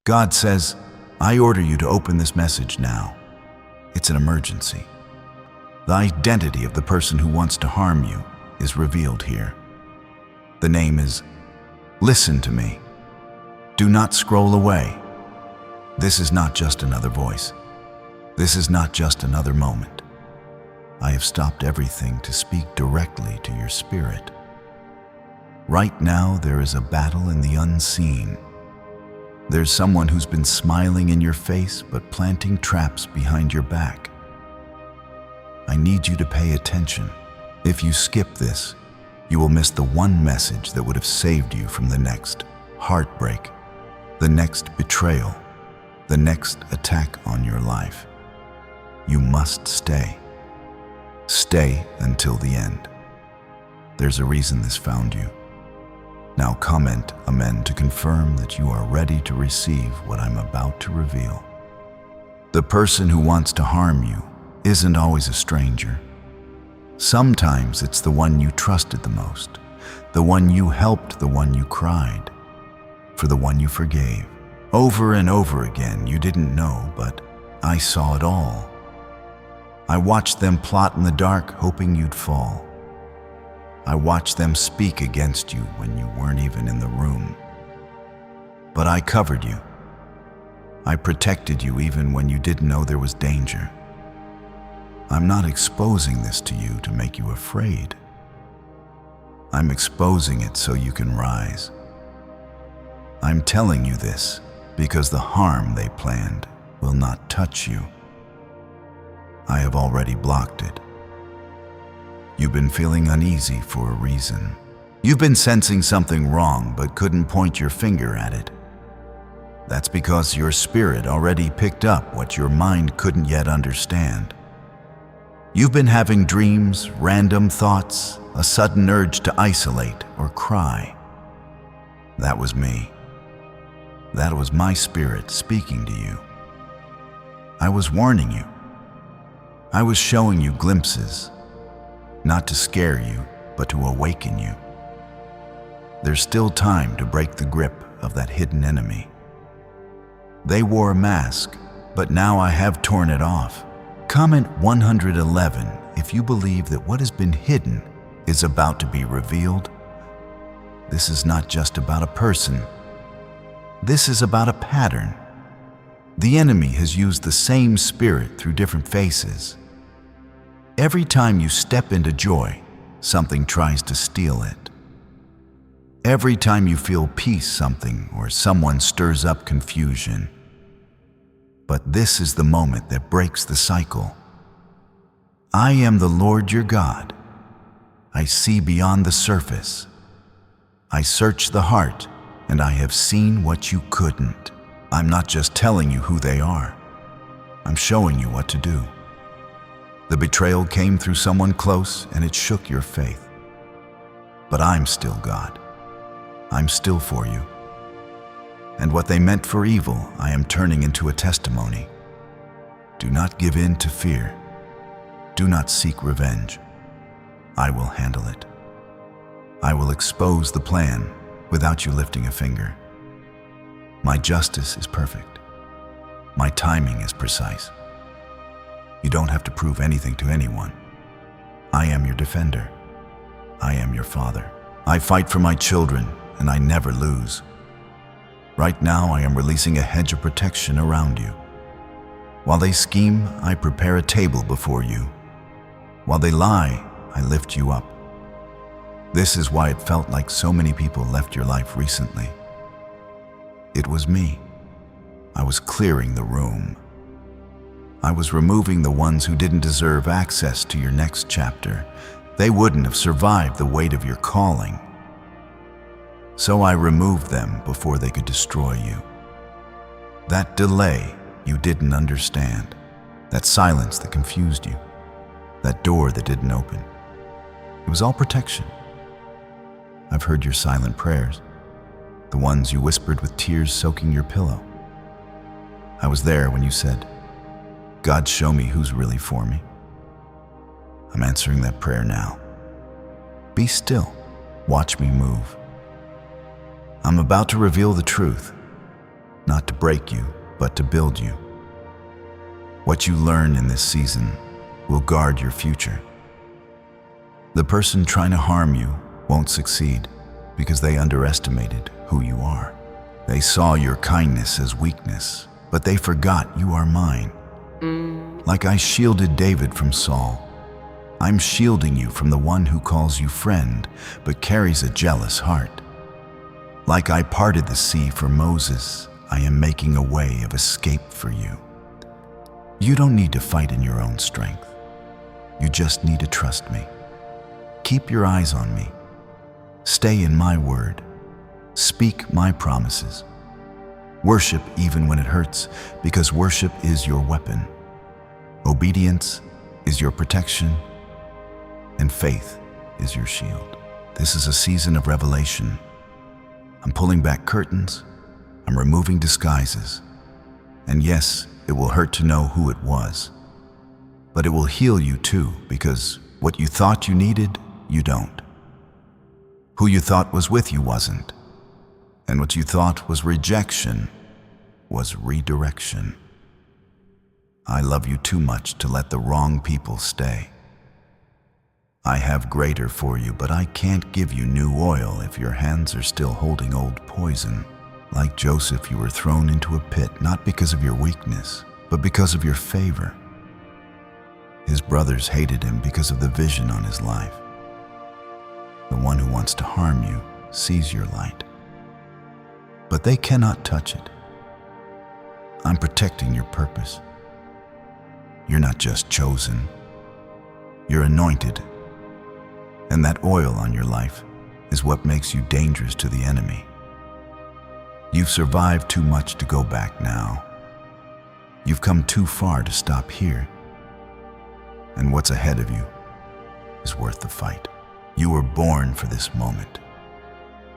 God says, I order you to open this message now. It's an emergency. The identity of the person who wants to harm you is revealed here. The name is Listen to Me. Do not scroll away. This is not just another voice. This is not just another moment. I have stopped everything to speak directly to your spirit. Right now, there is a battle in the unseen. There's someone who's been smiling in your face but planting traps behind your back. I need you to pay attention. If you skip this, you will miss the one message that would have saved you from the next heartbreak, the next betrayal, the next attack on your life. You must stay. Stay until the end. There's a reason this found you. Now comment Amen to confirm that you are ready to receive what I'm about to reveal. The person who wants to harm you isn't always a stranger. Sometimes it's the one you trusted the most, the one you helped, the one you cried, for the one you forgave. Over and over again, you didn't know, but I saw it all. I watched them plot in the dark, hoping you'd fall. I watched them speak against you when you weren't even in the room. But I covered you. I protected you even when you didn't know there was danger. I'm not exposing this to you to make you afraid. I'm exposing it so you can rise. I'm telling you this because the harm they planned will not touch you. I have already blocked it. You've been feeling uneasy for a reason. You've been sensing something wrong but couldn't point your finger at it. That's because your spirit already picked up what your mind couldn't yet understand. You've been having dreams, random thoughts, a sudden urge to isolate or cry. That was me. That was my spirit speaking to you. I was warning you. I was showing you glimpses, not to scare you, but to awaken you. There's still time to break the grip of that hidden enemy. They wore a mask, but now I have torn it off. Comment 111 if you believe that what has been hidden is about to be revealed. This is not just about a person. This is about a pattern. The enemy has used the same spirit through different faces. Every time you step into joy, something tries to steal it. Every time you feel peace, something or someone stirs up confusion. But this is the moment that breaks the cycle. I am the Lord your God. I see beyond the surface. I search the heart, and I have seen what you couldn't. I'm not just telling you who they are. I'm showing you what to do. The betrayal came through someone close, and it shook your faith. But I'm still God. I'm still for you. And what they meant for evil, I am turning into a testimony. Do not give in to fear. Do not seek revenge. I will handle it. I will expose the plan without you lifting a finger. My justice is perfect. My timing is precise. You don't have to prove anything to anyone. I am your defender. I am your father. I fight for my children, and I never lose. Right now, I am releasing a hedge of protection around you. While they scheme, I prepare a table before you. While they lie, I lift you up. This is why it felt like so many people left your life recently. It was me. I was clearing the room. I was removing the ones who didn't deserve access to your next chapter. They wouldn't have survived the weight of your calling. So I removed them before they could destroy you. That delay you didn't understand, that silence that confused you, that door that didn't open. It was all protection. I've heard your silent prayers, the ones you whispered with tears soaking your pillow. I was there when you said, God, show me who's really for me. I'm answering that prayer now. Be still. Watch me move. I'm about to reveal the truth. not to break you, but to build you. What you learn in this season will guard your future. The person trying to harm you won't succeed because they underestimated who you are. They saw your kindness as weakness, but they forgot you are mine. Like I shielded David from Saul, I'm shielding you from the one who calls you friend, but carries a jealous heart. Like I parted the sea for Moses, I am making a way of escape for you. You don't need to fight in your own strength. You just need to trust me. Keep your eyes on me. Stay in my word. Speak my promises. Worship even when it hurts, because worship is your weapon. Obedience is your protection, and faith is your shield. This is a season of revelation. I'm pulling back curtains. I'm removing disguises. And yes, it will hurt to know who it was. But it will heal you too, because what you thought you needed, you don't. Who you thought was with you wasn't. And what you thought was rejection was redirection. I love you too much to let the wrong people stay. I have greater for you, but I can't give you new oil if your hands are still holding old poison. Like Joseph, you were thrown into a pit, not because of your weakness, but because of your favor. His brothers hated him because of the vision on his life. The one who wants to harm you sees your light, but they cannot touch it. I'm protecting your purpose. You're not just chosen, you're anointed. And that oil on your life is what makes you dangerous to the enemy. You've survived too much to go back now. You've come too far to stop here. And what's ahead of you is worth the fight. You were born for this moment.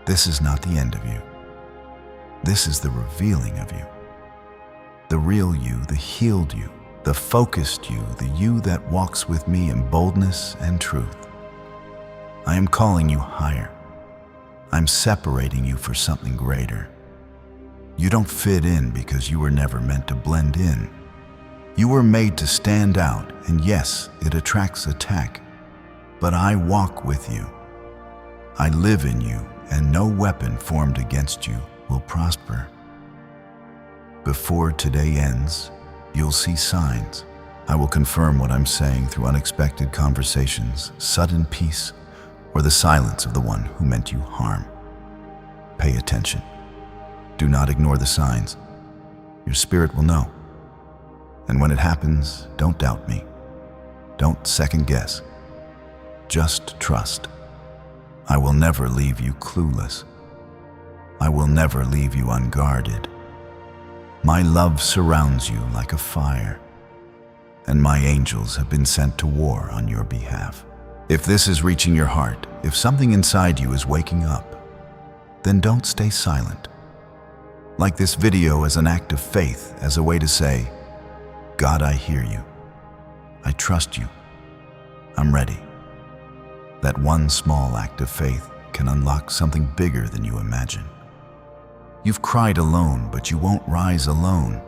This is not the end of you. This is the revealing of you. The real you, the healed you, the focused you, the you that walks with me in boldness and truth. I am calling you higher. I'm separating you for something greater. You don't fit in because you were never meant to blend in. You were made to stand out, and yes, it attracts attack. But I walk with you. I live in you, and no weapon formed against you will prosper. Before today ends, you'll see signs. I will confirm what I'm saying through unexpected conversations, sudden peace, or the silence of the one who meant you harm. Pay attention. Do not ignore the signs. Your spirit will know. And when it happens, don't doubt me. Don't second guess. Just trust. I will never leave you clueless. I will never leave you unguarded. My love surrounds you like a fire, and my angels have been sent to war on your behalf. If this is reaching your heart, if something inside you is waking up, then don't stay silent. Like this video as an act of faith, as a way to say, God, I hear you. I trust you. I'm ready. That one small act of faith can unlock something bigger than you imagine. You've cried alone, but you won't rise alone.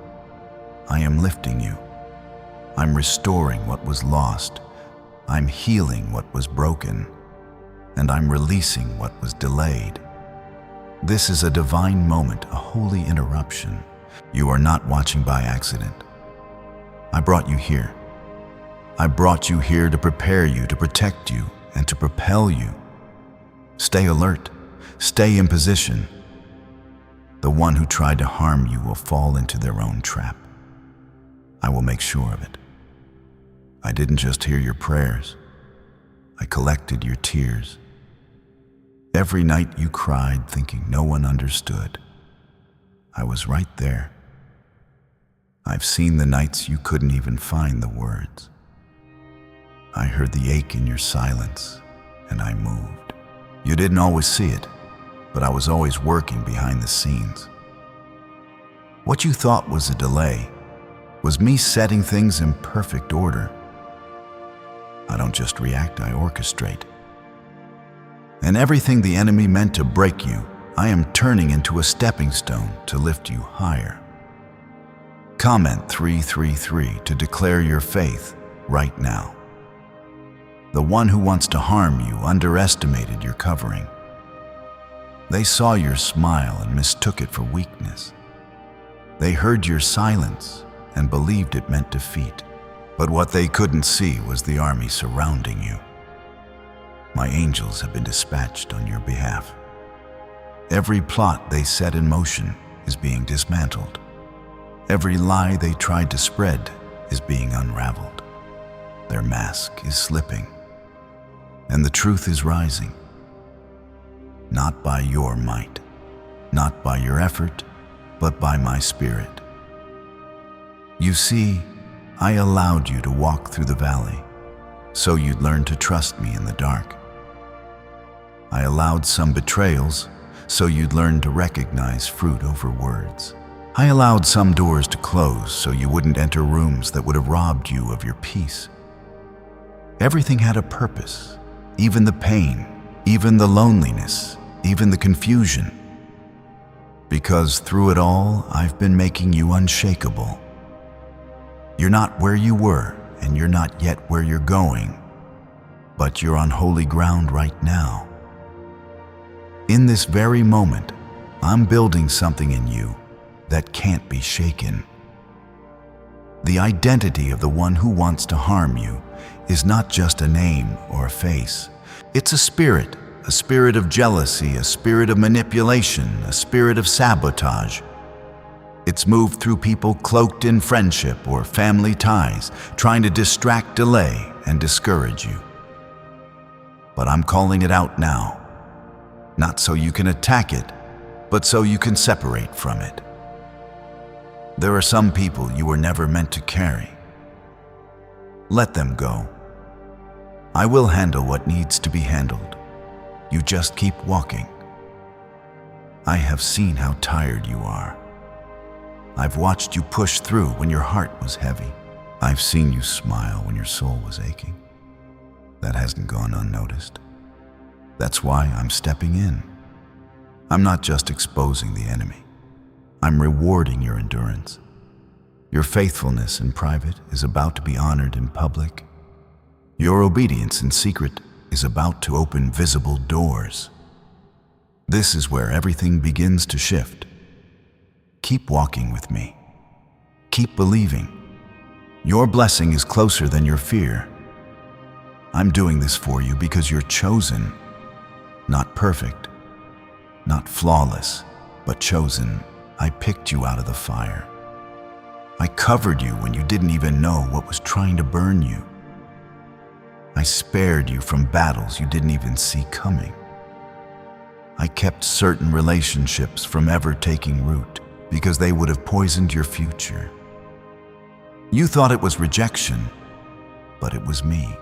I am lifting you. I'm restoring what was lost. I'm healing what was broken. And I'm releasing what was delayed. This is a divine moment, a holy interruption. You are not watching by accident. I brought you here. I brought you here to prepare you, to protect you, and to propel you. Stay alert. Stay in position. The one who tried to harm you will fall into their own trap. I will make sure of it. I didn't just hear your prayers. I collected your tears. Every night you cried thinking no one understood. I was right there. I've seen the nights you couldn't even find the words. I heard the ache in your silence, and I moved. You didn't always see it, but I was always working behind the scenes. What you thought was a delay was me setting things in perfect order. I don't just react, I orchestrate. And everything the enemy meant to break you I am turning into a stepping stone to lift you higher. Comment 333 to declare your faith right now. The one who wants to harm you underestimated your covering. They saw your smile and mistook it for weakness. They heard your silence and believed it meant defeat. But what they couldn't see was the army surrounding you. My angels have been dispatched on your behalf. Every plot they set in motion is being dismantled. Every lie they tried to spread is being unraveled. Their mask is slipping, and the truth is rising. Not by your might, not by your effort, but by my spirit. You see, I allowed you to walk through the valley so you'd learn to trust me in the dark. I allowed some betrayals so you'd learn to recognize fruit over words. I allowed some doors to close so you wouldn't enter rooms that would have robbed you of your peace. Everything had a purpose, even the pain, even the loneliness, even the confusion. Because through it all, I've been making you unshakable. You're not where you were, and you're not yet where you're going, but you're on holy ground right now. In this very moment, I'm building something in you that can't be shaken. The identity of the one who wants to harm you is not just a name or a face. It's a spirit of jealousy, a spirit of manipulation, a spirit of sabotage. It's moved through people cloaked in friendship or family ties, trying to distract, delay, and discourage you. But I'm calling it out now, not so you can attack it, but so you can separate from it. There are some people you were never meant to carry. Let them go. I will handle what needs to be handled. You just keep walking. I have seen how tired you are. I've watched you push through when your heart was heavy. I've seen you smile when your soul was aching. That hasn't gone unnoticed. That's why I'm stepping in. I'm not just exposing the enemy. I'm rewarding your endurance. Your faithfulness in private is about to be honored in public. Your obedience in secret is about to open visible doors. This is where everything begins to shift. Keep walking with me. Keep believing. Your blessing is closer than your fear. I'm doing this for you because you're chosen. Not perfect, not flawless, but chosen. I picked you out of the fire. I covered you when you didn't even know what was trying to burn you. I spared you from battles you didn't even see coming. I kept certain relationships from ever taking root because they would have poisoned your future. You thought it was rejection, but it was me.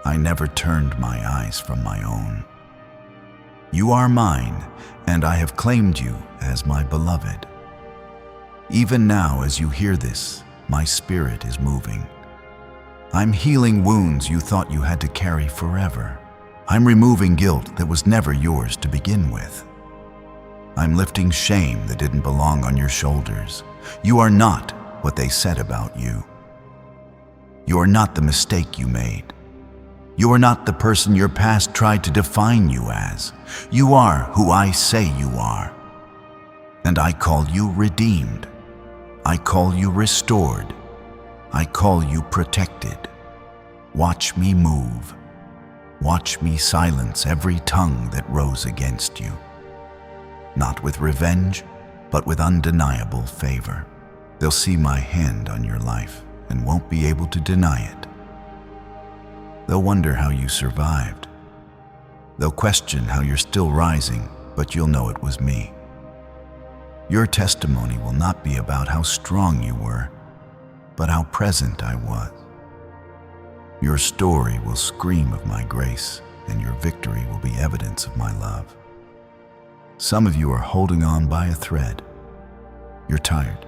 I never turned my eyes from my own. You are mine, and I have claimed you as my beloved. Even now, as you hear this, my spirit is moving. I'm healing wounds you thought you had to carry forever. I'm removing guilt that was never yours to begin with. I'm lifting shame that didn't belong on your shoulders. You are not what they said about you. You are not the mistake you made. You are not the person your past tried to define you as. You are who I say you are. And I call you redeemed. I call you restored. I call you protected. Watch me move. Watch me silence every tongue that rose against you. Not with revenge, but with undeniable favor. They'll see my hand on your life and won't be able to deny it. They'll wonder how you survived. They'll question how you're still rising, but you'll know it was me. Your testimony will not be about how strong you were, but how present I was. Your story will scream of my grace, and your victory will be evidence of my love. Some of you are holding on by a thread. You're tired,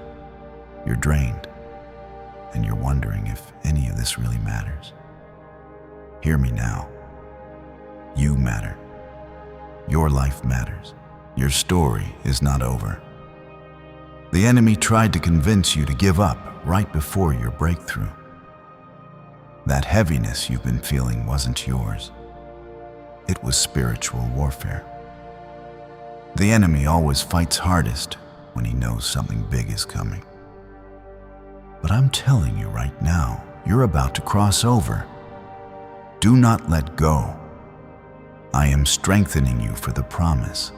you're drained, and you're wondering if any of this really matters. Hear me now. You matter. Your life matters. your story is not over. The enemy tried to convince you to give up right before your breakthrough. That heaviness you've been feeling wasn't yours. It was spiritual warfare. The enemy always fights hardest when he knows something big is coming. But I'm telling you right now, you're about to cross over. Do not let go. I am strengthening you for the promise.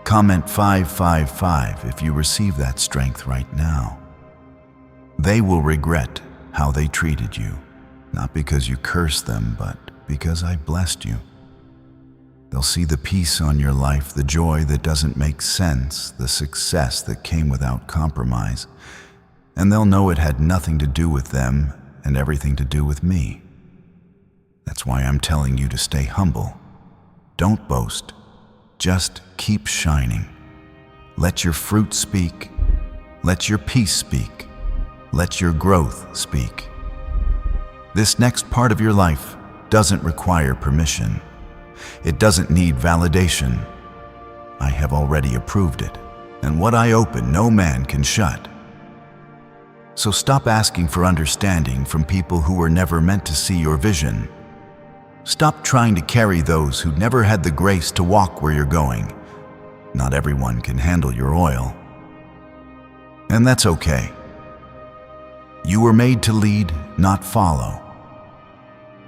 Comment 555 if you receive that strength right now. They will regret how they treated you, not because you cursed them, but because I blessed you. They'll see the peace on your life, the joy that doesn't make sense, the success that came without compromise, and they'll know it had nothing to do with them and everything to do with me. That's why I'm telling you to stay humble. Don't boast. Just keep shining. Let your fruit speak. Let your peace speak. Let your growth speak. This next part of your life doesn't require permission. It doesn't need validation. I have already approved it, and what I open, no man can shut. So stop asking for understanding from people who were never meant to see your vision. Stop trying to carry those who never had the grace to walk where you're going. Not everyone can handle your oil. And that's okay. You were made to lead, not follow.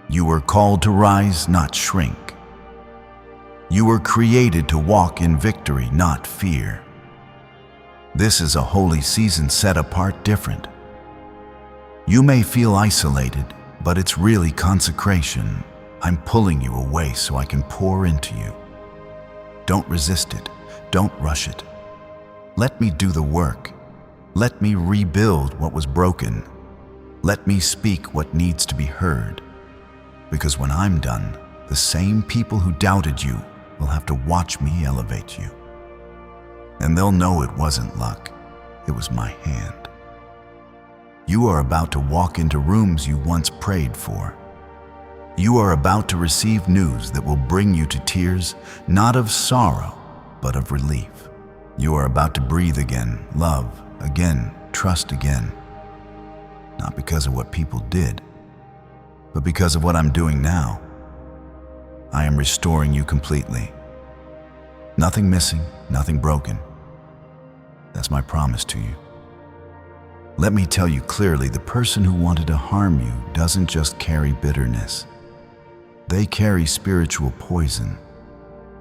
You were called to rise, not shrink. You were created to walk in victory, not fear. This is a holy season set apart different. You may feel isolated, but it's really consecration. I'm pulling you away so I can pour into you. Don't resist it. Don't rush it. Let me do the work. Let me rebuild what was broken. Let me speak what needs to be heard. Because when I'm done, the same people who doubted you will have to watch me elevate you. And they'll know it wasn't luck. It was my hand. You are about to walk into rooms you once prayed for. You are about to receive news that will bring you to tears, not of sorrow, but of relief. You are about to breathe again, love again, trust again. Not because of what people did, but because of what I'm doing now. I am restoring you completely. Nothing missing, nothing broken. That's my promise to you. Let me tell you clearly, the person who wanted to harm you doesn't just carry bitterness. They carry spiritual poison.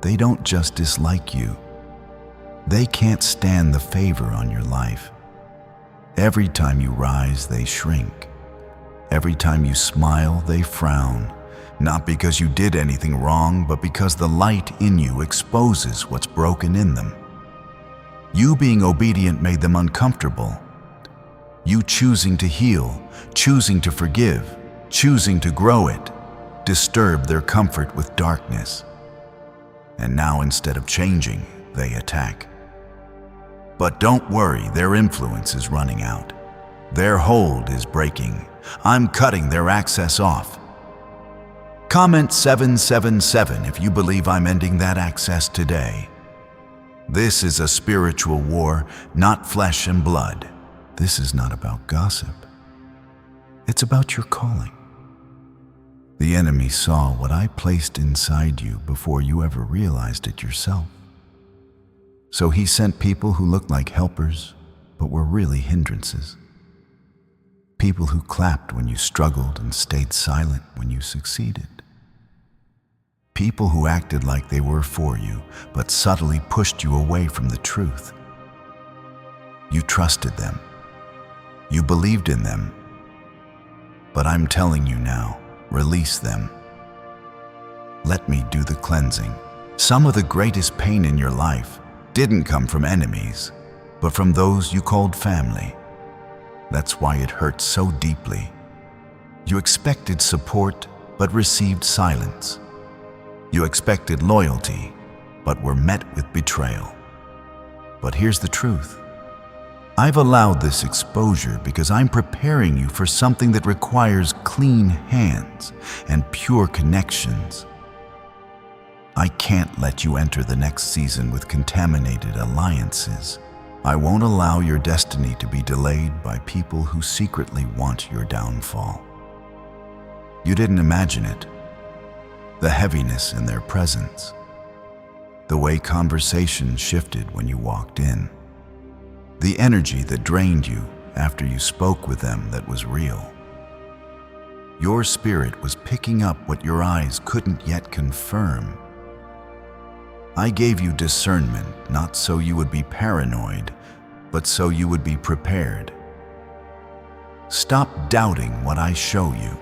They don't just dislike you. They can't stand the favor on your life. Every time you rise, they shrink. Every time you smile, they frown. Not because you did anything wrong, but because the light in you exposes what's broken in them. You being obedient made them uncomfortable. You choosing to heal, choosing to forgive, choosing to grow it, disturbed their comfort with darkness. And now instead of changing, they attack. But don't worry, their influence is running out. Their hold is breaking. I'm cutting their access off. Comment 777 if you believe I'm ending that access today. This is a spiritual war, not flesh and blood. This is not about gossip. It's about your calling. The enemy saw what I placed inside you before you ever realized it yourself. So he sent people who looked like helpers, but were really hindrances. People who clapped when you struggled and stayed silent when you succeeded. People who acted like they were for you, but subtly pushed you away from the truth. You trusted them. You believed in them. But I'm telling you now, release them. Let me do the cleansing. Some of the greatest pain in your life didn't come from enemies, but from those you called family. That's why it hurts so deeply. You expected support, but received silence. You expected loyalty, but were met with betrayal. But here's the truth. I've allowed this exposure because I'm preparing you for something that requires clean hands and pure connections. I can't let you enter the next season with contaminated alliances. I won't allow your destiny to be delayed by people who secretly want your downfall. You didn't imagine it. The heaviness in their presence. The way conversation shifted when you walked in. The energy that drained you after you spoke with them that was real. Your spirit was picking up what your eyes couldn't yet confirm. I gave you discernment not so you would be paranoid, but so you would be prepared. Stop doubting what I show you.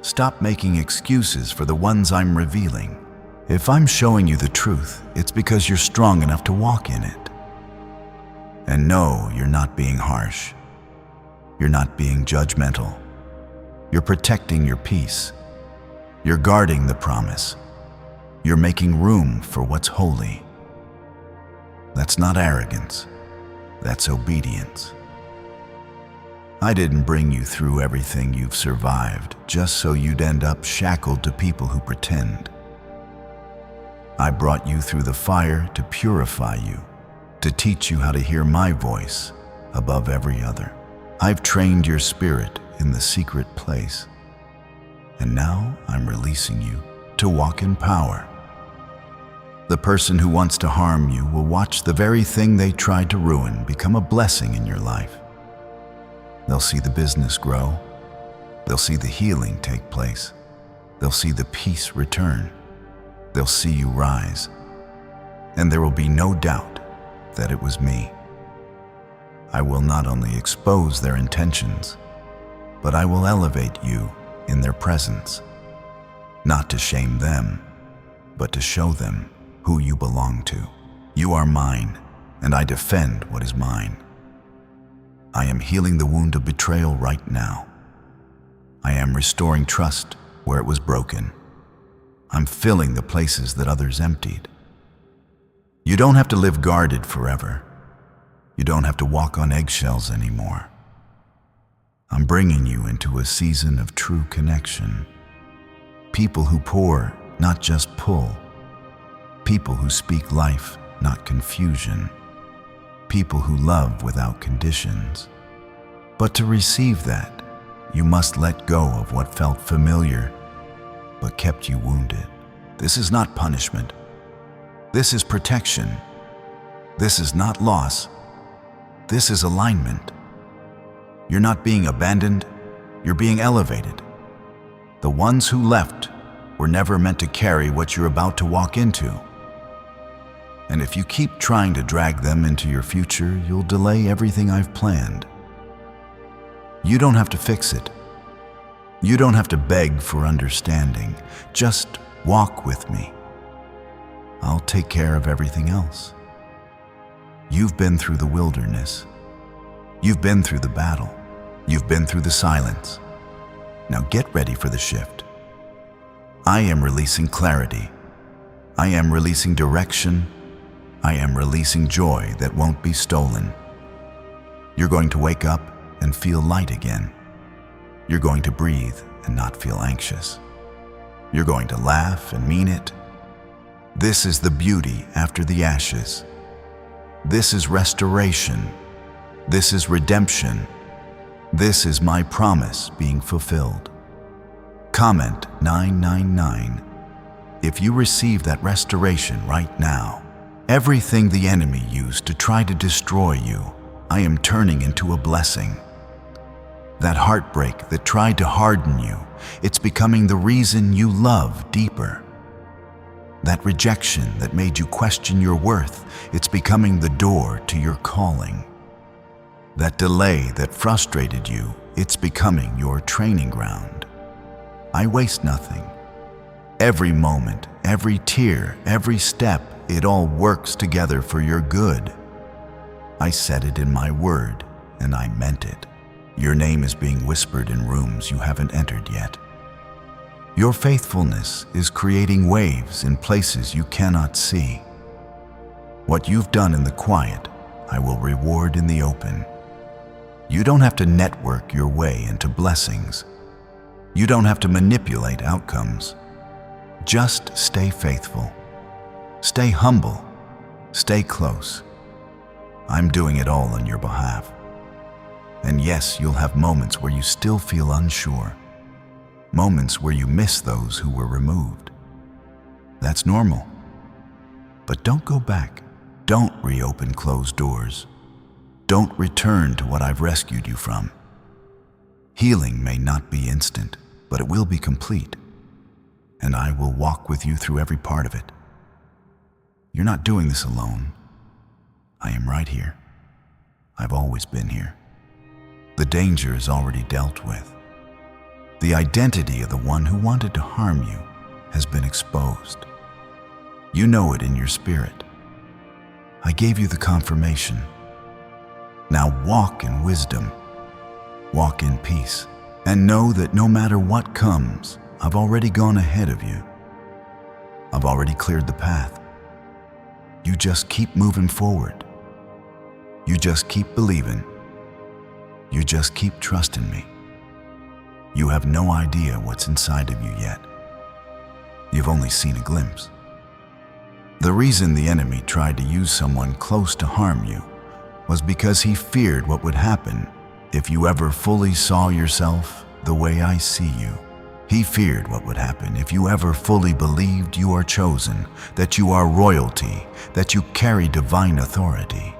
Stop making excuses for the ones I'm revealing. If I'm showing you the truth, it's because you're strong enough to walk in it. And no, you're not being harsh. You're not being judgmental. You're protecting your peace. You're guarding the promise. You're making room for what's holy. That's not arrogance. That's obedience. I didn't bring you through everything you've survived just so you'd end up shackled to people who pretend. I brought you through the fire to purify you, to teach you how to hear my voice above every other. I've trained your spirit in the secret place, and now I'm releasing you to walk in power. The person who wants to harm you will watch the very thing they tried to ruin become a blessing in your life. They'll see the business grow. They'll see the healing take place. They'll see the peace return. They'll see you rise. And there will be no doubt that it was me. I will not only expose their intentions, but I will elevate you in their presence, not to shame them, but to show them who you belong to. You are mine, and I defend what is mine. I am healing the wound of betrayal right now. I am restoring trust where it was broken. I'm filling the places that others emptied. You don't have to live guarded forever. You don't have to walk on eggshells anymore. I'm bringing you into a season of true connection. People who pour, not just pull. People who speak life, not confusion. People who love without conditions. But to receive that, you must let go of what felt familiar, but kept you wounded. This is not punishment. This is protection. This is not loss. This is alignment. You're not being abandoned, you're being elevated. The ones who left were never meant to carry what you're about to walk into. And if you keep trying to drag them into your future, you'll delay everything I've planned. You don't have to fix it. You don't have to beg for understanding. Just walk with me. I'll take care of everything else. You've been through the wilderness. You've been through the battle. You've been through the silence. Now get ready for the shift. I am releasing clarity. I am releasing direction. I am releasing joy that won't be stolen. You're going to wake up and feel light again. You're going to breathe and not feel anxious. You're going to laugh and mean it. This is the beauty after the ashes. This is restoration. This is redemption. This is my promise being fulfilled. Comment 999 if you receive that restoration right now. Everything the enemy used to try to destroy you, I am turning into a blessing. That heartbreak that tried to harden you, it's becoming the reason you love deeper. That rejection that made you question your worth, it's becoming the door to your calling. That delay that frustrated you, it's becoming your training ground. I waste nothing. Every moment, every tear, every step, it all works together for your good. I said it in my word, and I meant it. Your name is being whispered in rooms you haven't entered yet. Your faithfulness is creating waves in places you cannot see. What you've done in the quiet, I will reward in the open. You don't have to network your way into blessings. You don't have to manipulate outcomes. Just stay faithful. Stay humble. Stay close. I'm doing it all on your behalf. And yes, you'll have moments where you still feel unsure. Moments where you miss those who were removed. That's normal. But don't go back. Don't reopen closed doors. Don't return to what I've rescued you from. Healing may not be instant, but it will be complete. And I will walk with you through every part of it. You're not doing this alone. I am right here. I've always been here. The danger is already dealt with. The identity of the one who wanted to harm you has been exposed. You know it in your spirit. I gave you the confirmation. Now walk in wisdom, walk in peace, and know that no matter what comes, I've already gone ahead of you. I've already cleared the path. You just keep moving forward. You just keep believing. You just keep trusting me. You have no idea what's inside of you yet. You've only seen a glimpse. The reason the enemy tried to use someone close to harm you was because he feared what would happen if you ever fully saw yourself the way I see you. He feared what would happen if you ever fully believed you are chosen, that you are royalty, that you carry divine authority.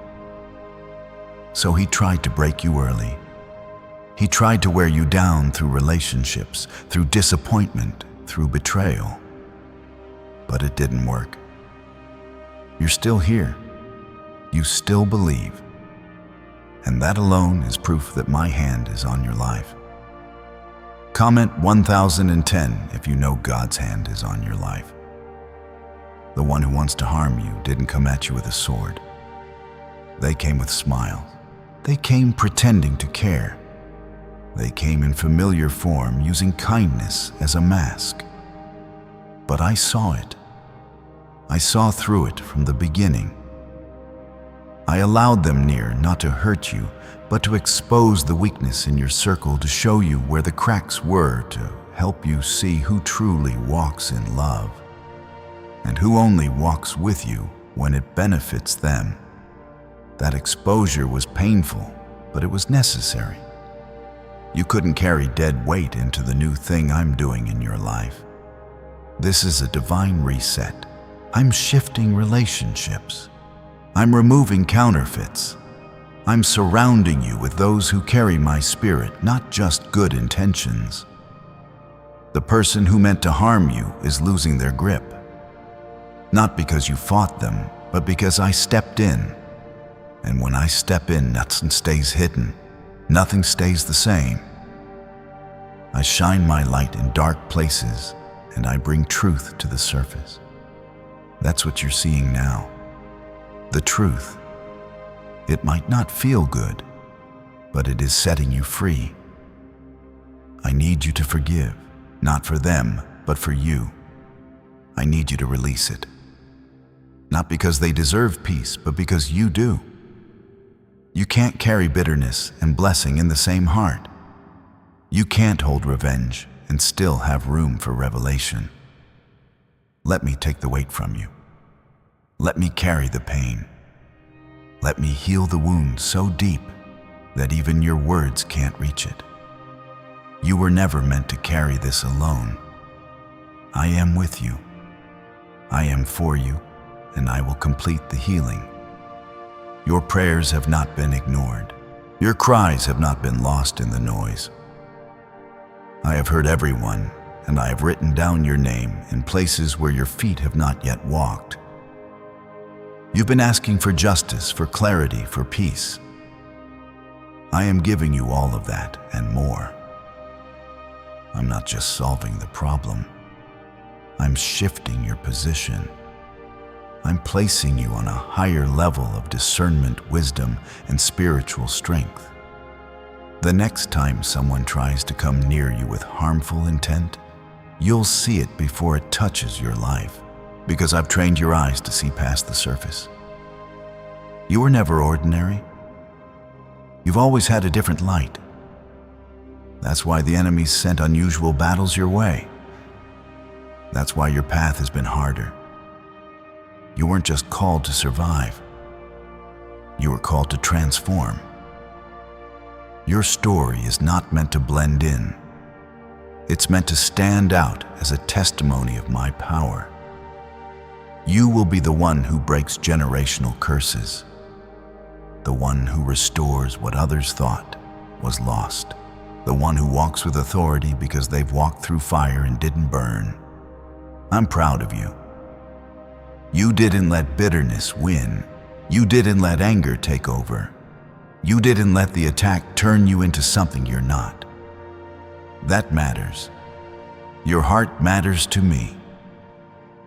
So he tried to break you early. He tried to wear you down through relationships, through disappointment, through betrayal. But it didn't work. You're still here. You still believe. And that alone is proof that my hand is on your life. Comment 1010 if you know God's hand is on your life. The one who wants to harm you didn't come at you with a sword. They came with smiles. They came pretending to care. They came in familiar form, using kindness as a mask. But I saw it. I saw through it from the beginning. I allowed them near not to hurt you, but to expose the weakness in your circle, to show you where the cracks were, to help you see who truly walks in love, and who only walks with you when it benefits them. That exposure was painful, but it was necessary. You couldn't carry dead weight into the new thing I'm doing in your life. This is a divine reset. I'm shifting relationships. I'm removing counterfeits. I'm surrounding you with those who carry my spirit, not just good intentions. The person who meant to harm you is losing their grip. Not because you fought them, but because I stepped in. And when I step in, nothing stays hidden. Nothing stays the same. I shine my light in dark places, and I bring truth to the surface. That's what you're seeing now. The truth. It might not feel good, but it is setting you free. I need you to forgive, not for them, but for you. I need you to release it. Not because they deserve peace, but because you do. You can't carry bitterness and blessing in the same heart. You can't hold revenge and still have room for revelation. Let me take the weight from you. Let me carry the pain. Let me heal the wound so deep that even your words can't reach it. You were never meant to carry this alone. I am with you. I am for you, and I will complete the healing. Your prayers have not been ignored. Your cries have not been lost in the noise. I have heard everyone, and I have written down your name in places where your feet have not yet walked. You've been asking for justice, for clarity, for peace. I am giving you all of that and more. I'm not just solving the problem. I'm shifting your position. I'm placing you on a higher level of discernment, wisdom, and spiritual strength. The next time someone tries to come near you with harmful intent, you'll see it before it touches your life, because I've trained your eyes to see past the surface. You were never ordinary. You've always had a different light. That's why the enemy sent unusual battles your way. That's why your path has been harder. You weren't just called to survive. You were called to transform. Your story is not meant to blend in. It's meant to stand out as a testimony of my power. You will be the one who breaks generational curses, the one who restores what others thought was lost, the one who walks with authority because they've walked through fire and didn't burn. I'm proud of you. You didn't let bitterness win. You didn't let anger take over. You didn't let the attack turn you into something you're not. That matters. Your heart matters to me.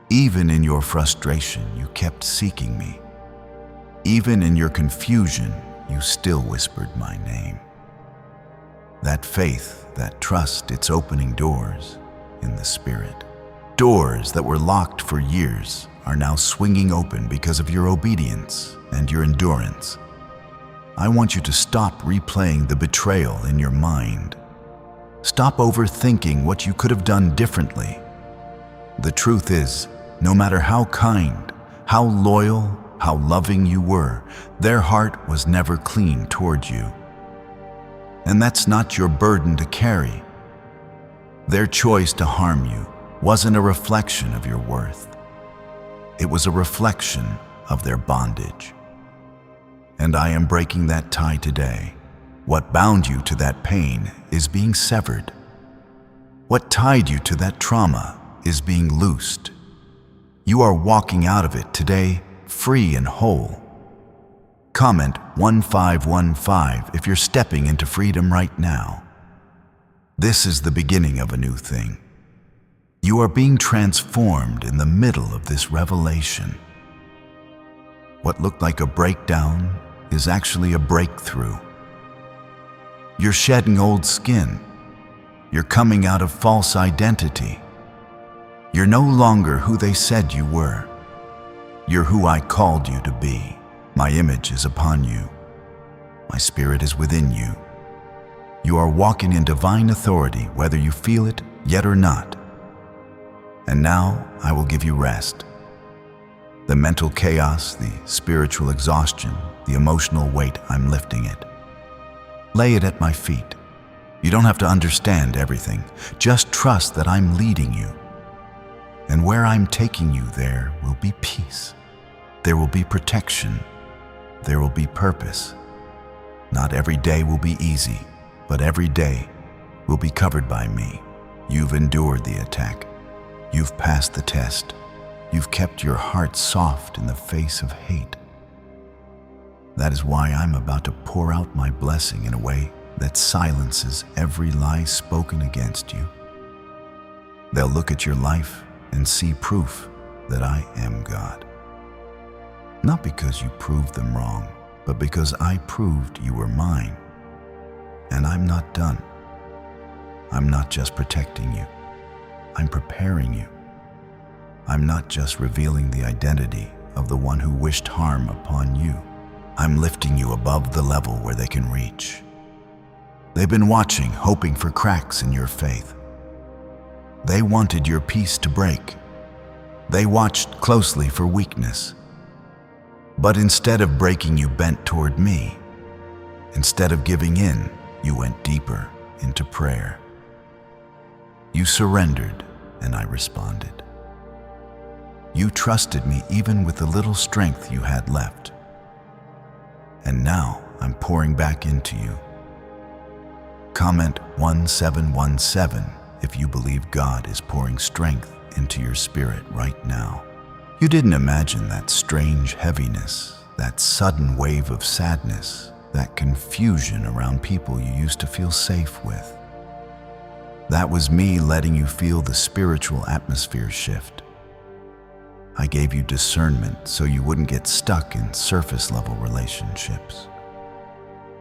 Even in your frustration, you kept seeking me. Even in your confusion, you still whispered my name. That faith, that trust, it's opening doors in the Spirit. Doors that were locked for years are now swinging open because of your obedience and your endurance. I want you to stop replaying the betrayal in your mind. Stop overthinking what you could have done differently. The truth is, no matter how kind, how loyal, how loving you were, their heart was never clean towards you. And that's not your burden to carry. Their choice to harm you wasn't a reflection of your worth. It was a reflection of their bondage. And I am breaking that tie today. What bound you to that pain is being severed. What tied you to that trauma is being loosed. You are walking out of it today, free and whole. Comment 1515 if you're stepping into freedom right now. This is the beginning of a new thing. You are being transformed in the middle of this revelation. What looked like a breakdown is actually a breakthrough. You're shedding old skin. You're coming out of false identity. You're no longer who they said you were. You're who I called you to be. My image is upon you. My spirit is within you. You are walking in divine authority, whether you feel it yet or not. And now I will give you rest. The mental chaos, the spiritual exhaustion, the emotional weight, I'm lifting it. Lay it at my feet. You don't have to understand everything. Just trust that I'm leading you. And where I'm taking you, there will be peace. There will be protection. There will be purpose. Not every day will be easy, but every day will be covered by me. You've endured the attack. You've passed the test. You've kept your heart soft in the face of hate. That is why I'm about to pour out my blessing in a way that silences every lie spoken against you. They'll look at your life and see proof that I am God. Not because you proved them wrong, but because I proved you were mine. And I'm not done. I'm not just protecting you. I'm preparing you. I'm not just revealing the identity of the one who wished harm upon you. I'm lifting you above the level where they can reach. They've been watching, hoping for cracks in your faith. They wanted your peace to break. They watched closely for weakness. But instead of breaking, you bent toward me. Instead of giving in, you went deeper into prayer. You surrendered, and I responded. You trusted me even with the little strength you had left. And now I'm pouring back into you. Comment 1717 if you believe God is pouring strength into your spirit right now. You didn't imagine that strange heaviness, that sudden wave of sadness, that confusion around people you used to feel safe with. That was me letting you feel the spiritual atmosphere shift. I gave you discernment so you wouldn't get stuck in surface-level relationships.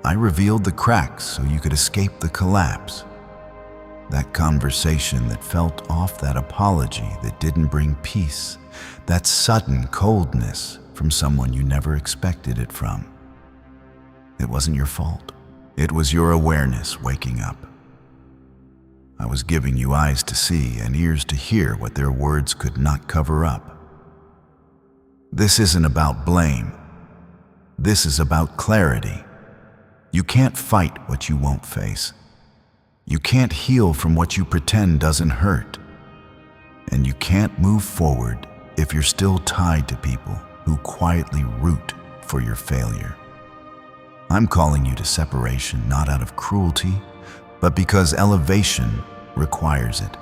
I revealed the cracks so you could escape the collapse. That conversation that felt off, that apology that didn't bring peace, that sudden coldness from someone you never expected it from. It wasn't your fault. It was your awareness waking up. I was giving you eyes to see and ears to hear what their words could not cover up. This isn't about blame. This is about clarity. You can't fight what you won't face. You can't heal from what you pretend doesn't hurt. And you can't move forward if you're still tied to people who quietly root for your failure. I'm calling you to separation, not out of cruelty, but because elevation requires it.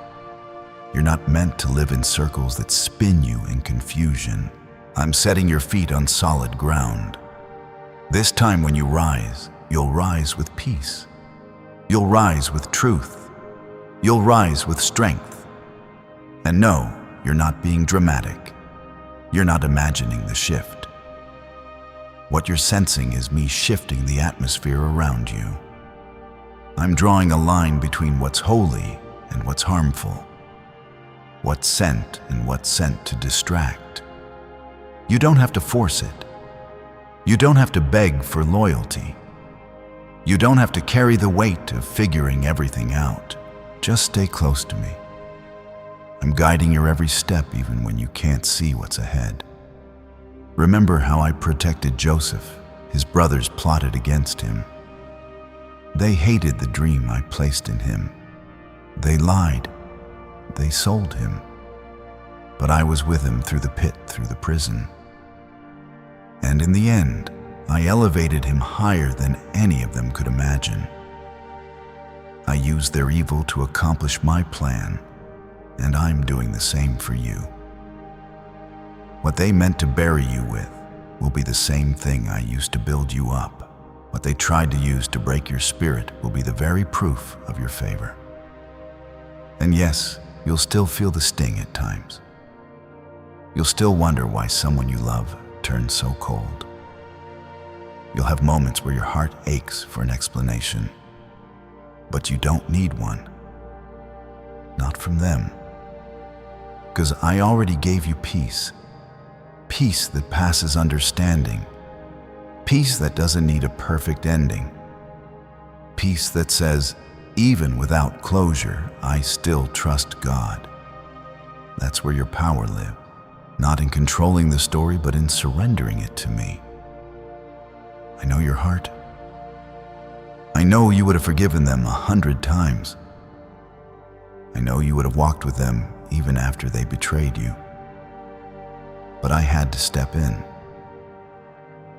You're not meant to live in circles that spin you in confusion. I'm setting your feet on solid ground. This time when you rise, you'll rise with peace. You'll rise with truth. You'll rise with strength. And no, you're not being dramatic. You're not imagining the shift. What you're sensing is me shifting the atmosphere around you. I'm drawing a line between what's holy and what's harmful, what's sent and what's sent to distract. You don't have to force it. You don't have to beg for loyalty. You don't have to carry the weight of figuring everything out. Just stay close to me. I'm guiding your every step even when you can't see what's ahead. Remember how I protected Joseph? His brothers plotted against him. They hated the dream I placed in him. They lied. They sold him. But I was with him through the pit, through the prison. And in the end, I elevated him higher than any of them could imagine. I used their evil to accomplish my plan, and I'm doing the same for you. What they meant to bury you with will be the same thing I used to build you up. What they tried to use to break your spirit will be the very proof of your favor. And yes, you'll still feel the sting at times. You'll still wonder why someone you love turns so cold. You'll have moments where your heart aches for an explanation, but you don't need one. Not from them. Because I already gave you peace. Peace that passes understanding. Peace that doesn't need a perfect ending. Peace that says, even without closure, I still trust God. That's where your power lives. Not in controlling the story, but in surrendering it to me. I know your heart. I know you would have forgiven them 100 times. I know you would have walked with them even after they betrayed you. But I had to step in.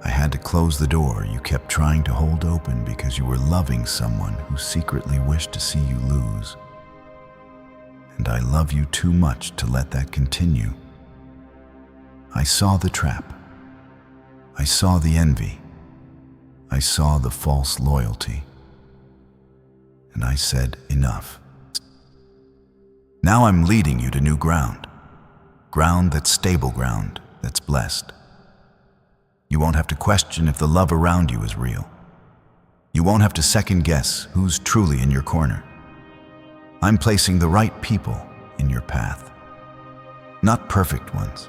I had to close the door you kept trying to hold open because you were loving someone who secretly wished to see you lose. And I love you too much to let that continue. I saw the trap. I saw the envy. I saw the false loyalty. And I said, enough. Now I'm leading you to new ground. Ground that's stable ground, that's blessed. You won't have to question if the love around you is real. You won't have to second guess who's truly in your corner. I'm placing the right people in your path. Not perfect ones,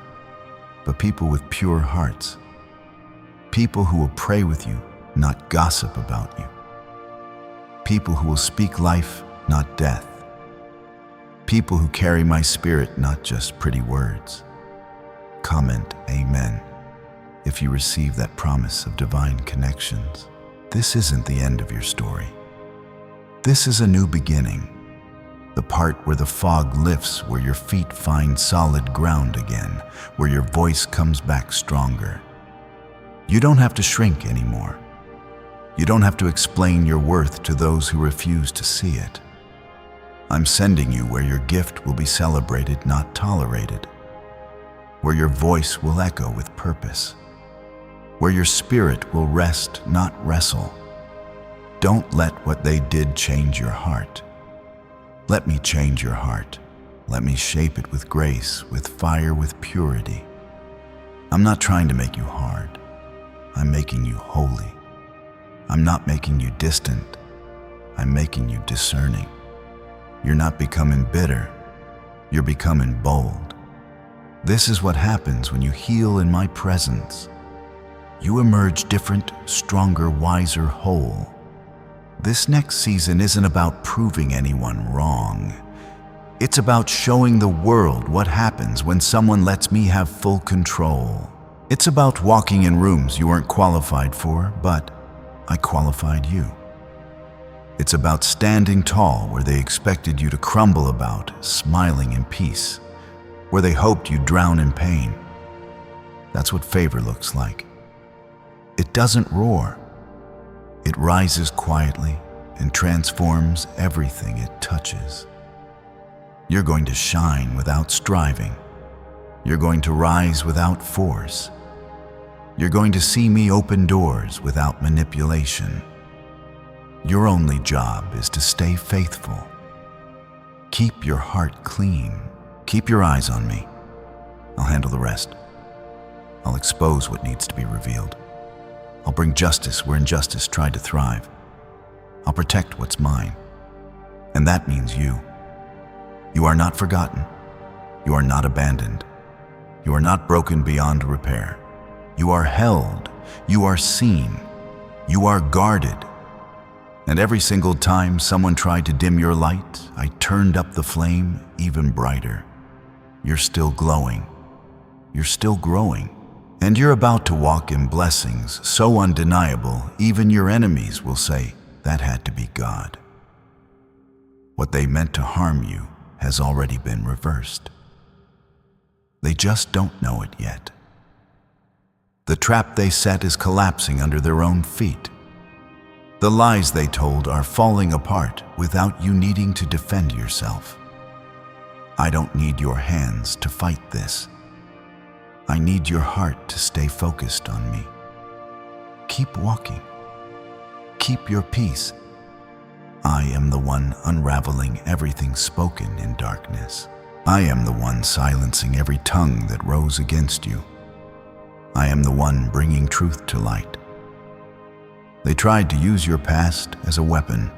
but people with pure hearts. People who will pray with you, not gossip about you. People who will speak life, not death. People who carry my spirit, not just pretty words. Comment amen if you receive that promise of divine connections. This isn't the end of your story. This is a new beginning. The part where the fog lifts, where your feet find solid ground again, where your voice comes back stronger. You don't have to shrink anymore. You don't have to explain your worth to those who refuse to see it. I'm sending you where your gift will be celebrated, not tolerated. Where your voice will echo with purpose. Where your spirit will rest, not wrestle. Don't let what they did change your heart. Let me change your heart. Let me shape it with grace, with fire, with purity. I'm not trying to make you hard. I'm making you holy. I'm not making you distant. I'm making you discerning. You're not becoming bitter. You're becoming bold. This is what happens when you heal in my presence. You emerge different, stronger, wiser, whole. This next season isn't about proving anyone wrong. It's about showing the world what happens when someone lets me have full control. It's about walking in rooms you weren't qualified for, but I qualified you. It's about standing tall where they expected you to crumble about, smiling in peace, where they hoped you'd drown in pain. That's what favor looks like. It doesn't roar. It rises quietly and transforms everything it touches. You're going to shine without striving. You're going to rise without force. You're going to see me open doors without manipulation. Your only job is to stay faithful. Keep your heart clean. Keep your eyes on me. I'll handle the rest. I'll expose what needs to be revealed. I'll bring justice where injustice tried to thrive. I'll protect what's mine. And that means you. You are not forgotten. You are not abandoned. You are not broken beyond repair. You are held. You are seen. You are guarded. And every single time someone tried to dim your light, I turned up the flame even brighter. You're still glowing. You're still growing. And you're about to walk in blessings so undeniable, even your enemies will say, that had to be God. What they meant to harm you has already been reversed. They just don't know it yet. The trap they set is collapsing under their own feet. The lies they told are falling apart without you needing to defend yourself. I don't need your hands to fight this. I need your heart to stay focused on me. Keep walking. Keep your peace. I am the one unraveling everything spoken in darkness. I am the one silencing every tongue that rose against you. I am the one bringing truth to light. They tried to use your past as a weapon.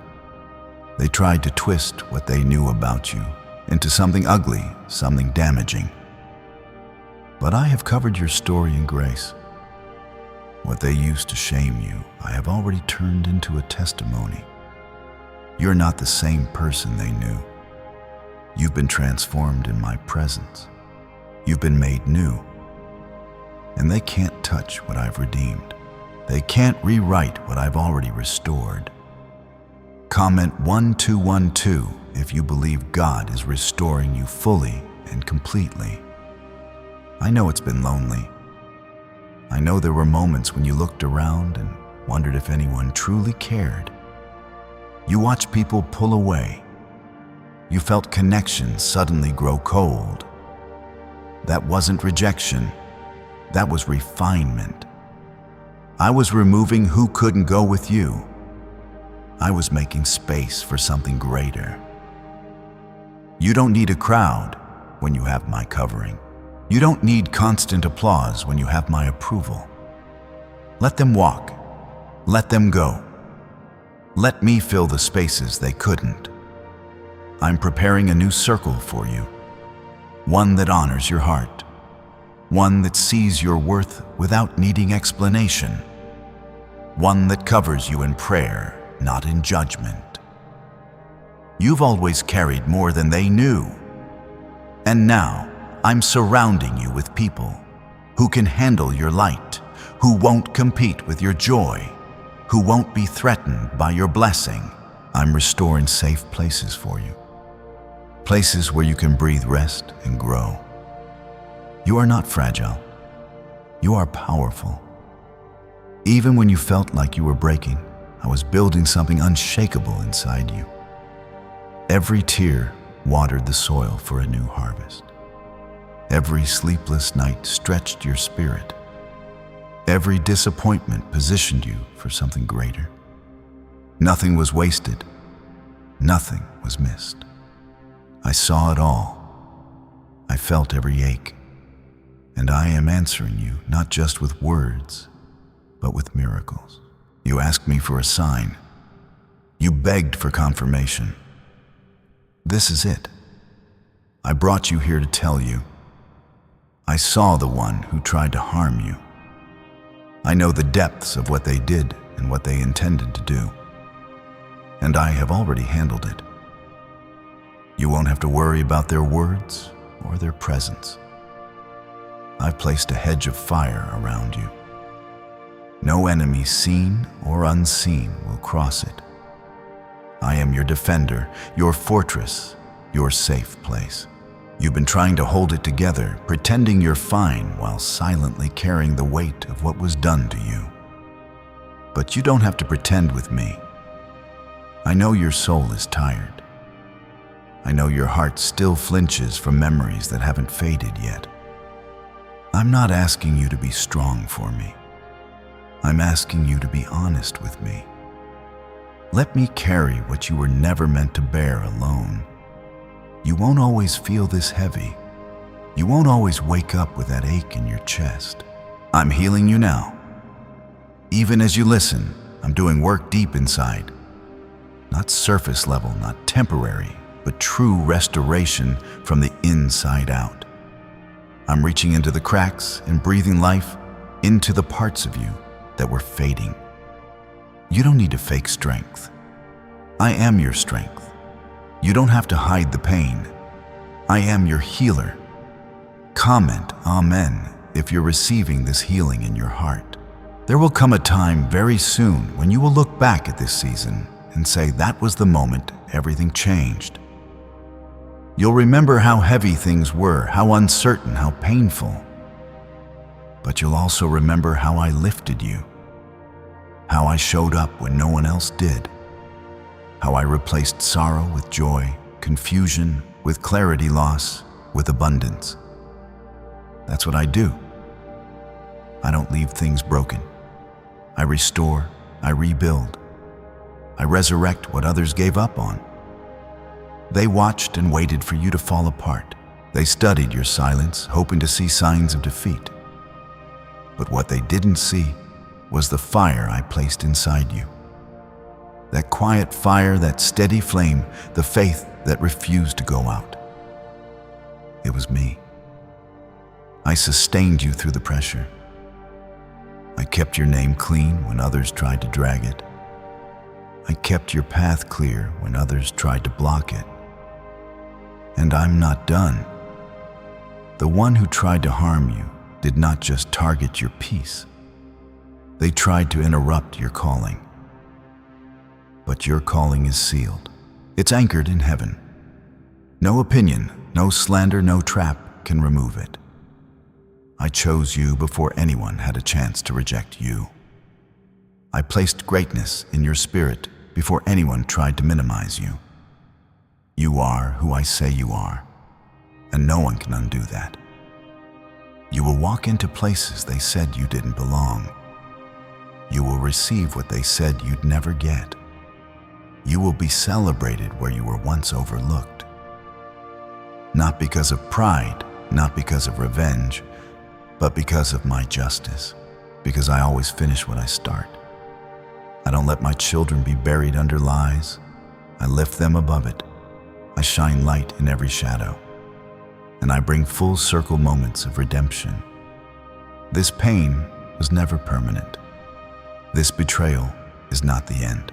They tried to twist what they knew about you into something ugly, something damaging. But I have covered your story in grace. What they used to shame you, I have already turned into a testimony. You're not the same person they knew. You've been transformed in my presence. You've been made new. And they can't touch what I've redeemed. They can't rewrite what I've already restored. Comment 1212 if you believe God is restoring you fully and completely. I know it's been lonely. I know there were moments when you looked around and wondered if anyone truly cared. You watched people pull away. You felt connections suddenly grow cold. That wasn't rejection. That was refinement. I was removing who couldn't go with you. I was making space for something greater. You don't need a crowd when you have my covering. You don't need constant applause when you have my approval. Let them walk. Let them go. Let me fill the spaces they couldn't. I'm preparing a new circle for you. One that honors your heart. One that sees your worth without needing explanation. One that covers you in prayer, not in judgment. You've always carried more than they knew. And now, I'm surrounding you with people who can handle your light, who won't compete with your joy, who won't be threatened by your blessing. I'm restoring safe places for you. Places where you can breathe rest and grow. You are not fragile. You are powerful. Even when you felt like you were breaking, I was building something unshakable inside you. Every tear watered the soil for a new harvest. Every sleepless night stretched your spirit. Every disappointment positioned you for something greater. Nothing was wasted. Nothing was missed. I saw it all. I felt every ache. And I am answering you not just with words, but with miracles. You asked me for a sign. You begged for confirmation. This is it. I brought you here to tell you. I saw the one who tried to harm you. I know the depths of what they did and what they intended to do. and I have already handled it. You won't have to worry about their words or their presence. I've placed a hedge of fire around you. No enemy, seen or unseen, will cross it. I am your defender, your fortress, your safe place. You've been trying to hold it together, pretending you're fine while silently carrying the weight of what was done to you. But you don't have to pretend with me. I know your soul is tired. I know your heart still flinches from memories that haven't faded yet. I'm not asking you to be strong for me. I'm asking you to be honest with me. Let me carry what you were never meant to bear alone. You won't always feel this heavy. You won't always wake up with that ache in your chest. I'm healing you now. Even as you listen, I'm doing work deep inside. Not surface level, not temporary, but true restoration from the inside out. I'm reaching into the cracks and breathing life into the parts of you that were fading. You don't need to fake strength. I am your strength. You don't have to hide the pain. I am your healer. Comment Amen if you're receiving this healing in your heart. There will come a time very soon when you will look back at this season and say that was the moment everything changed. You'll remember how heavy things were, how uncertain, how painful. But you'll also remember how I lifted you, how I showed up when no one else did, how I replaced sorrow with joy, confusion with clarity, loss with abundance. That's what I do. I don't leave things broken. I restore, I rebuild. I resurrect what others gave up on. They watched and waited for you to fall apart. They studied your silence, hoping to see signs of defeat. But what they didn't see was the fire I placed inside you. That quiet fire, that steady flame, the faith that refused to go out. It was me. I sustained you through the pressure. I kept your name clean when others tried to drag it. I kept your path clear when others tried to block it. And I'm not done. The one who tried to harm you did not just target your peace. They tried to interrupt your calling. But your calling is sealed. It's anchored in heaven. No opinion, no slander, no trap can remove it. I chose you before anyone had a chance to reject you. I placed greatness in your spirit before anyone tried to minimize you. You are who I say you are, and no one can undo that. You will walk into places they said you didn't belong. You will receive what they said you'd never get. You will be celebrated where you were once overlooked. Not because of pride, not because of revenge, but because of my justice, because I always finish what I start. I don't let my children be buried under lies. I lift them above it. I shine light in every shadow, and I bring full circle moments of redemption. This pain was never permanent. This betrayal is not the end.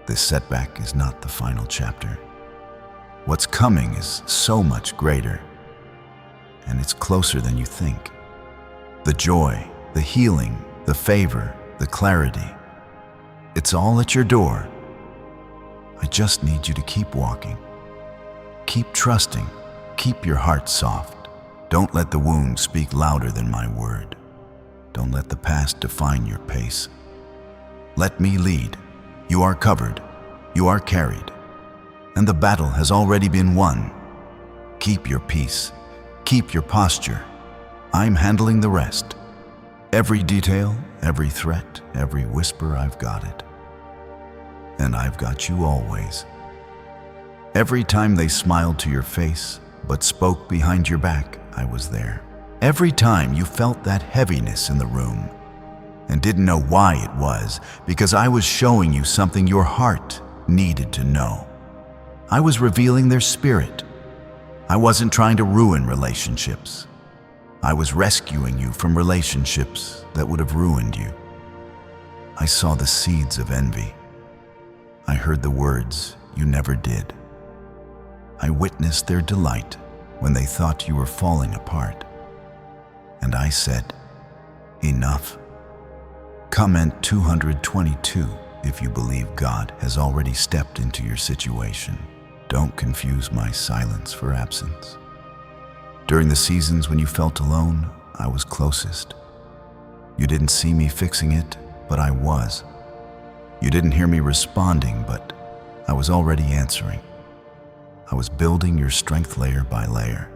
This setback is not the final chapter. What's coming is so much greater, and it's closer than you think. The joy, the healing, the favor, the clarity, it's all at your door. I just need you to keep walking. Keep trusting. Keep your heart soft. Don't let the wound speak louder than my word. Don't let the past define your pace. Let me lead. You are covered. You are carried. And the battle has already been won. Keep your peace. Keep your posture. I'm handling the rest. Every detail, every threat, every whisper, I've got it. And I've got you always. Every time they smiled to your face, but spoke behind your back, I was there. Every time you felt that heaviness in the room and didn't know why it was, because I was showing you something your heart needed to know. I was revealing their spirit. I wasn't trying to ruin relationships. I was rescuing you from relationships that would have ruined you. I saw the seeds of envy. I heard the words you never did. I witnessed their delight when they thought you were falling apart. And I said, enough. Comment 222 if you believe God has already stepped into your situation. Don't confuse my silence for absence. During the seasons when you felt alone, I was closest. You didn't see me fixing it, but I was. You didn't hear me responding, but I was already answering. I was building your strength layer by layer.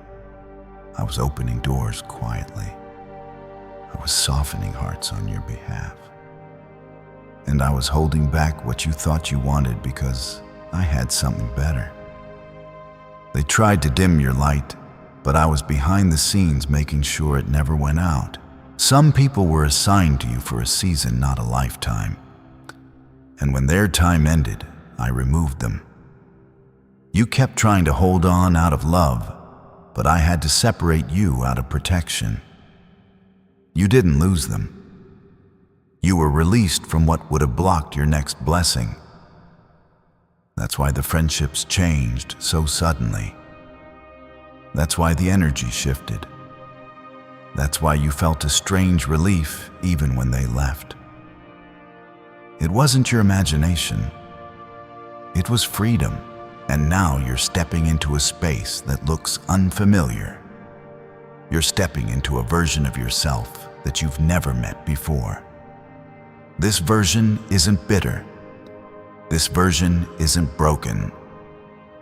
I was opening doors quietly. I was softening hearts on your behalf. And I was holding back what you thought you wanted because I had something better. They tried to dim your light, but I was behind the scenes making sure it never went out. Some people were assigned to you for a season, not a lifetime. And when their time ended, I removed them. You kept trying to hold on out of love, but I had to separate you out of protection. You didn't lose them. You were released from what would have blocked your next blessing. That's why the friendships changed so suddenly. That's why the energy shifted. That's why you felt a strange relief even when they left. It wasn't your imagination. It was freedom. And now you're stepping into a space that looks unfamiliar. You're stepping into a version of yourself that you've never met before. This version isn't bitter. This version isn't broken.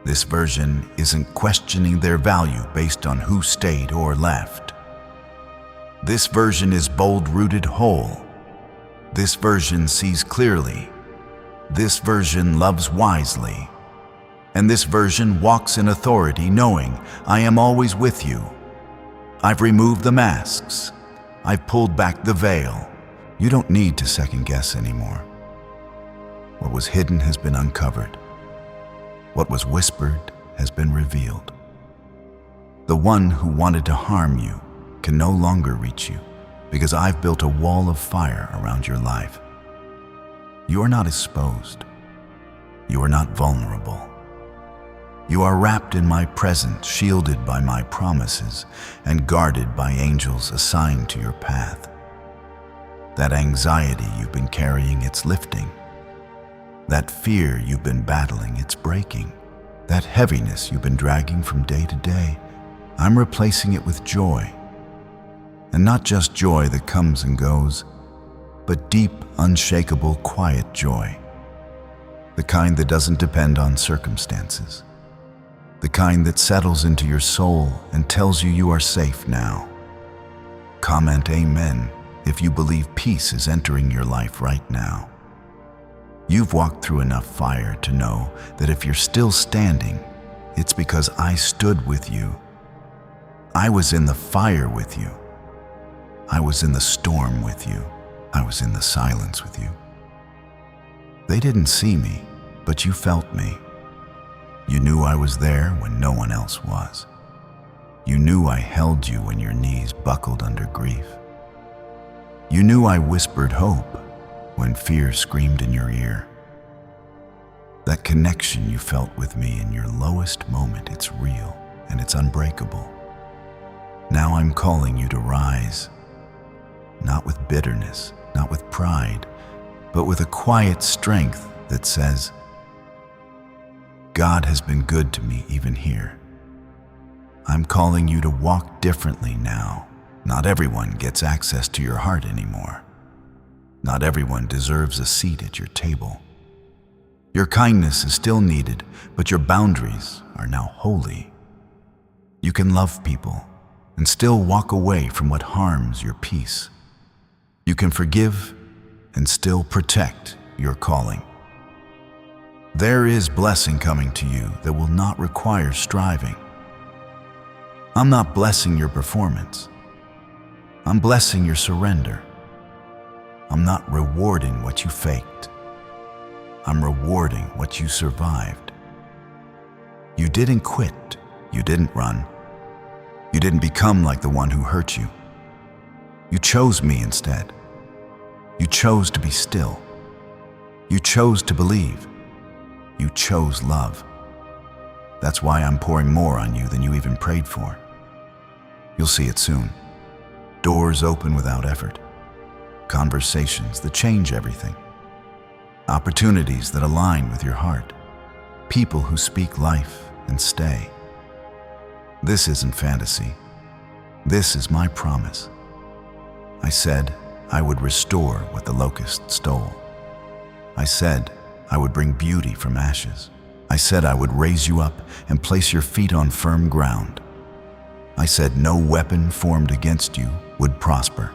This version isn't questioning their value based on who stayed or left. This version is bold-rooted whole. This version sees clearly. This version loves wisely. And this version walks in authority, knowing I am always with you. I've removed the masks. I've pulled back the veil. You don't need to second guess anymore. What was hidden has been uncovered. What was whispered has been revealed. The one who wanted to harm you can no longer reach you because I've built a wall of fire around your life. You are not exposed. You are not vulnerable. You are wrapped in my presence, shielded by my promises, and guarded by angels assigned to your path. That anxiety you've been carrying, it's lifting. That fear you've been battling, it's breaking. That heaviness you've been dragging from day to day, I'm replacing it with joy. And not just joy that comes and goes, but deep, unshakable, quiet joy. The kind that doesn't depend on circumstances. The kind that settles into your soul and tells you you are safe now. Comment amen if you believe peace is entering your life right now. You've walked through enough fire to know that if you're still standing, it's because I stood with you. I was in the fire with you. I was in the storm with you. I was in the silence with you. They didn't see me, but you felt me. You knew I was there when no one else was. You knew I held you when your knees buckled under grief. You knew I whispered hope when fear screamed in your ear. That connection you felt with me in your lowest moment, it's real and it's unbreakable. Now I'm calling you to rise, not with bitterness, not with pride, but with a quiet strength that says, God has been good to me even here. I'm calling you to walk differently now. Not everyone gets access to your heart anymore. Not everyone deserves a seat at your table. Your kindness is still needed, but your boundaries are now holy. You can love people and still walk away from what harms your peace. You can forgive and still protect your calling. There is blessing coming to you that will not require striving. I'm not blessing your performance. I'm blessing your surrender. I'm not rewarding what you faked. I'm rewarding what you survived. You didn't quit. You didn't run. You didn't become like the one who hurt you. You chose me instead. You chose to be still. You chose to believe. You chose love. That's why I'm pouring more on you than you even prayed for. You'll see it soon. Doors open without effort. Conversations that change everything. Opportunities that align with your heart. People who speak life and stay. This isn't fantasy. This is my promise. I said I would restore what the locust stole. I said I would bring beauty from ashes. I said I would raise you up and place your feet on firm ground. I said no weapon formed against you would prosper.